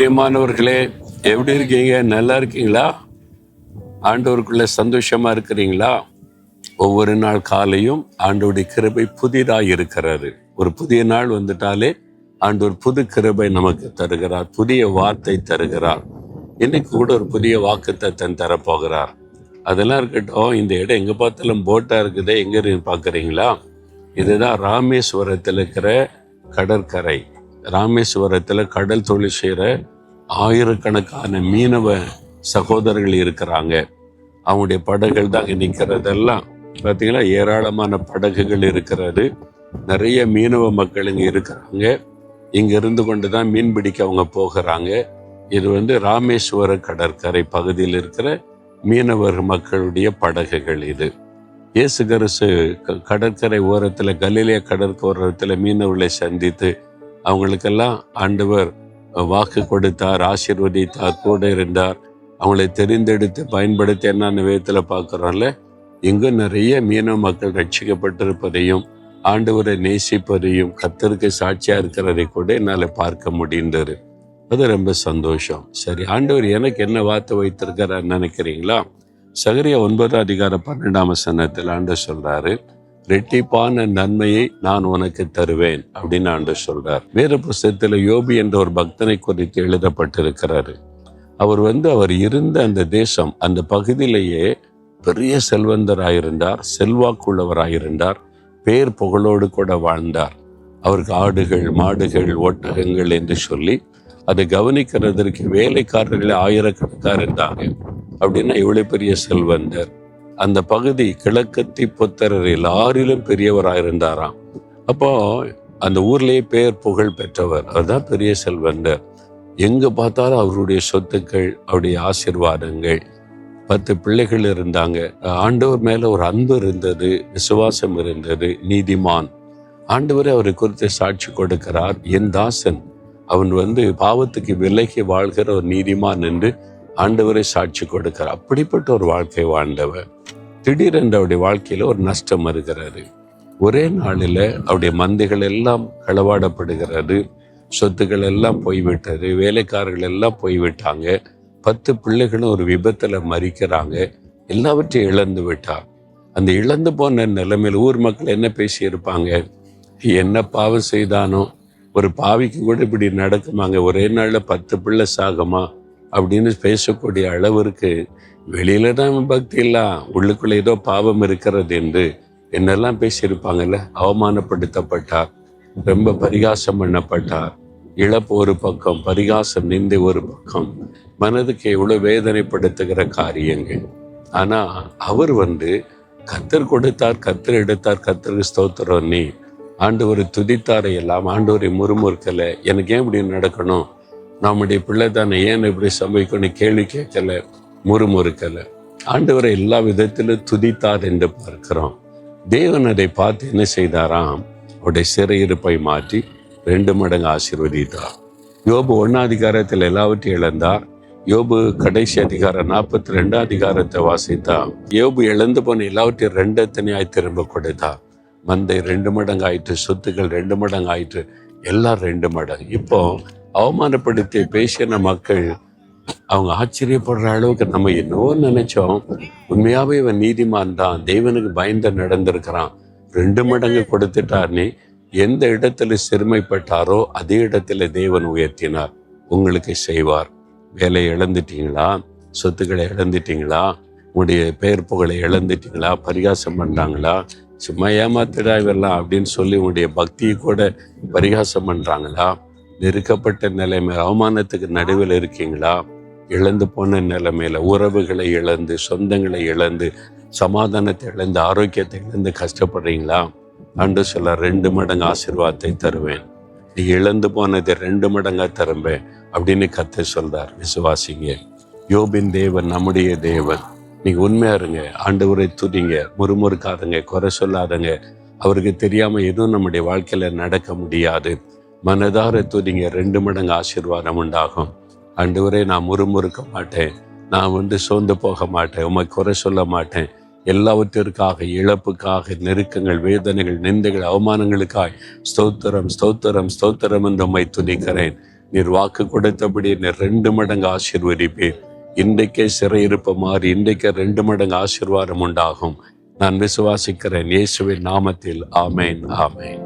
பிரியமானவர்களே, எப்படி இருக்கீங்க? நல்லா இருக்கீங்களா? ஆண்டவருக்குள்ள சந்தோஷமா இருக்கிறீங்களா? ஒவ்வொரு நாள் காலையும் ஆண்டவருடைய கிருபை புதிதாக இருக்கிறது. ஒரு புதிய நாள் வந்துட்டாலே ஆண்டவர் புது கிருபை நமக்கு தருகிறார், புதிய வார்த்தை தருகிறார். இன்னைக்கு கூட ஒரு புதிய வாக்குத்தத்தம் தரப்போகிறார். அதெல்லாம் இருக்கட்டும், இந்த இடம் எங்க பார்த்தாலும் போட்டா இருக்குதே, எங்க இருக்குன்னு பார்க்குறீங்களா? இதுதான் ராமேஸ்வரத்தில் இருக்கிற கடற்கரை. ராமேஸ்வரத்தில் கடல் தொழில் செய்கிற ஆயிரக்கணக்கான மீனவ சகோதரர்கள் இருக்கிறாங்க. அவங்களுடைய படகுகள் தான் நிற்கிறதெல்லாம் பார்த்தீங்கன்னா, ஏராளமான படகுகள் இருக்கிறது. நிறைய மீனவ மக்கள் இங்கே இருக்கிறாங்க. இங்கே இருந்து கொண்டு தான் மீன் பிடிக்க அவங்க போகிறாங்க. இது ராமேஸ்வர கடற்கரை பகுதியில் இருக்கிற மீனவர் மக்களுடைய படகுகள். இது இயேசு கிறிஸ்து கடற்கரை ஓரத்தில், கலிலேய கடற்கரை மீனவர்களை சந்தித்து அவங்களுக்கெல்லாம் ஆண்டவர் வாக்கு கொடுத்தார், ஆசீர்வதித்தார், கூட இருந்தார். அவங்களை தெரிந்தெடுத்து பயன்படுத்தி என்னென்ன விதத்தில் பார்க்குறோம்ல, இங்கும் நிறைய மீனவ மக்கள் ரட்சிக்கப்பட்டிருப்பதையும் ஆண்டவரை நேசிப்பதையும் கர்த்தருக்கு சாட்சியாக இருக்கிறதை கூட என்னால் பார்க்க முடிந்தது. அது ரொம்ப சந்தோஷம். சரி, ஆண்டவர் எனக்கு என்ன வார்த்தை வைத்திருக்கிறார் நினைக்கிறீங்களா? சகரியா 9:12 ஆண்டவர் சொல்றாரு, ரெட்டிப்பான நன்மையை நான் உனக்கு தருவேன் அப்படின்னு ஆண்டவர் சொல்றார். வேறு புஸ்தகத்தில் யோபு என்ற ஒரு பக்தனை குறித்து எழுதப்பட்டிருக்கிறாரு. அவர் இருந்த அந்த தேசம், அந்த பகுதியிலேயே பெரிய செல்வந்தராயிருந்தார், செல்வாக்குள்ளவராயிருந்தார், பேர் புகழோடு கூட வாழ்ந்தார். அவருக்கு ஆடுகள், மாடுகள், ஒட்டகங்கள் என்று சொல்லி அதை கவனிக்கிறதற்கு வேலைக்காரர்கள் ஆயிரக்கணக்காக இருந்தாங்க. அப்படின்னா இவ்வளவு பெரிய செல்வந்தர். அந்த பகுதி கிழக்கத்தி புத்தரர் எல்லாரிலும் பெரியவராயிருந்தாராம். அப்போ அந்த ஊர்லேயே பேர் புகழ் பெற்றவர், அதுதான் பெரிய செல்வந்தர். எங்க பார்த்தாலும் அவருடைய சொத்துக்கள், அவருடைய ஆசீர்வாதங்கள். 10 பிள்ளைகள் இருந்தாங்க. ஆண்டவர் மேல ஒரு அன்பு இருந்தது, விசுவாசம் இருந்தது, நீதிமான். ஆண்டவரே அவரை குறித்து சாட்சி கொடுக்கிறார், என் தாசன் அவன் பாவத்துக்கு விலகி வாழ்கிற ஒரு நீதிமான் என்று ஆண்டவரை சாட்சி கொடுக்கிறார். அப்படிப்பட்ட ஒரு வாழ்க்கை வாழ்ந்தவர். திடீரென்று அவருடைய வாழ்க்கையில ஒரு நஷ்டம் வருகிறது. ஒரே நாளில் அவருடைய மந்தைகள் எல்லாம் களவாடப்படுகிறது, சொத்துக்கள் எல்லாம் போய்விட்டது, வேலைக்காரர்கள் எல்லாம் போய்விட்டாங்க, 10 பிள்ளைகளும் ஒரு விபத்துல மறிக்கிறாங்க. எல்லாவற்றையும் இழந்து விட்டார். அந்த இழந்து போன நிலைமையில் ஊர் மக்கள் என்ன பேசியிருப்பாங்க? என்ன பாவம் செய்தானோ, ஒரு பாவிக்கு கூட இப்படி நடக்குமாங்க, ஒரே நாள்ல 10 பிள்ளை சாகமா அப்படின்னு பேசக்கூடிய அளவிற்கு வெளியில தான் பக்தி இல்ல, உள்ளுக்குள்ள ஏதோ பாவம் இருக்கிறது என்று என்னெல்லாம் பேசியிருப்பாங்கல்ல. அவமானப்படுத்தப்பட்டார், ரொம்ப பரிகாசம் பண்ணப்பட்டார். இழப்பு ஒரு பக்கம், பரிகாசம், நிந்தை ஒரு பக்கம், மனதுக்கு எவ்வளவு வேதனைப்படுத்துகிற காரியங்கள். ஆனா அவர் கர்த்தர் கொடுத்தார், கர்த்தர் எடுத்தார், கர்த்தருக்கு ஸ்தோத்திரம். நீ ஆண்டவரை துதித்தாரை எல்லாம், ஆண்டவரை முறுமுறுக்கல, எனக்கு ஏன் இப்படி நடக்கணும், நம்முடைய பிள்ளை தானே, ஏன் இப்படி சம்பவிக்கணும் கேள்வி கேட்கல, முறுமுறுக்கல. ஆண்டவரை எல்லா விதத்திலும் துதித்தார் என்று பார்க்கிறோம். தேவன் அதை பார்த்து என்ன செய்தாராம்? அவருடைய சிறையிருப்பை மாற்றி 2 மடங்கு ஆசீர்வதித்தார். யோபு 1 எல்லாவற்றையும் இழந்தார். யோபு கடைசி அதிகாரம் 42 வாசித்தார். யோபு இழந்து போன எல்லாவற்றையும் 2 தனியாய் திரும்ப கொடுத்தார். மந்தை 2 மடங்கு ஆயிற்று, சொத்துக்கள் 2 மடங்கு ஆயிற்று, எல்லாம் 2 மடங்கு. இப்போ அவமானப்படுத்தி பேசின மக்கள் அவங்க ஆச்சரியப்படுற அளவுக்கு நம்ம என்னவோ நினைச்சோம், உண்மையாவே இவன் நீதிமான் தான், தேவனுக்கு பயந்து நடந்திருக்கிறான், 2 மடங்கு கொடுத்துட்டார்னே. எந்த இடத்துல சிறுமைப்பட்டாரோ அதே இடத்துல தேவன் உயர்த்தினார். உங்களுக்கு செய்வார். வேலையை இழந்துட்டீங்களா? சொத்துக்களை இழந்துட்டீங்களா? உங்களுடைய பெயர் புகழை இழந்துட்டீங்களா? பரிகாசம் பண்றாங்களா? சும்மா ஏமாத்திடா இவெல்லாம் அப்படின்னு சொல்லி உங்களுடைய பக்தியை கூட பரிகாசம் பண்றாங்களா? நெருக்கப்பட்ட நிலைமை, அவமானத்துக்கு நடுவில் இருக்கீங்களா? இழந்து போன நிலைமையில உறவுகளை இழந்து, சொந்தங்களை இழந்து, சமாதானத்தை இழந்து, ஆரோக்கியத்தை இழந்து கஷ்டப்படுறீங்களா? ஆண்டவர் சொல்ல 2 மடங்கு ஆசீர்வாதத்தை தருவேன், நீ இழந்து போனதை 2 மடங்கா தருவேன் அப்படின்னு கர்த்தர் சொல்றார். விசுவாசிங்க. யோபின் தேவன் நம்முடைய தேவன். நீங்க உண்மையா இருங்க, ஆண்டவரை துதிங்க, முறுமுறுக்காதங்க, குறை சொல்லாதங்க. அவருக்கு தெரியாம எதுவும் நம்முடைய வாழ்க்கையில நடக்க முடியாது. மனதார துதிங்க, 2 மடங்கு ஆசீர்வாதம் உண்டாகும். ஆண்டவரே, நான் முறுமுறுக்க மாட்டேன், நான் சோர்ந்து போக மாட்டேன், உம்மை குறை சொல்ல மாட்டேன். எல்லாவற்றிற்காக, இழப்புக்காக, நெருக்கங்கள், வேதனைகள், நிந்தைகள், அவமானங்களுக்காய் ஸ்தோத்திரம், ஸ்தோத்திரம், ஸ்தோத்திரம் என்று உம்மை துதிக்கிறேன். நீர் வாக்கு கொடுத்தபடி நீர் 2 மடங்கு ஆசீர்வதிப்பீர். இன்றைக்கே சிறையிருப்பு மாறி இன்றைக்கே 2 மடங்கு ஆசீர்வாதம் உண்டாகும். நான் விசுவாசிக்கிறேன் இயேசுவின் நாமத்தில். ஆமேன், ஆமேன்.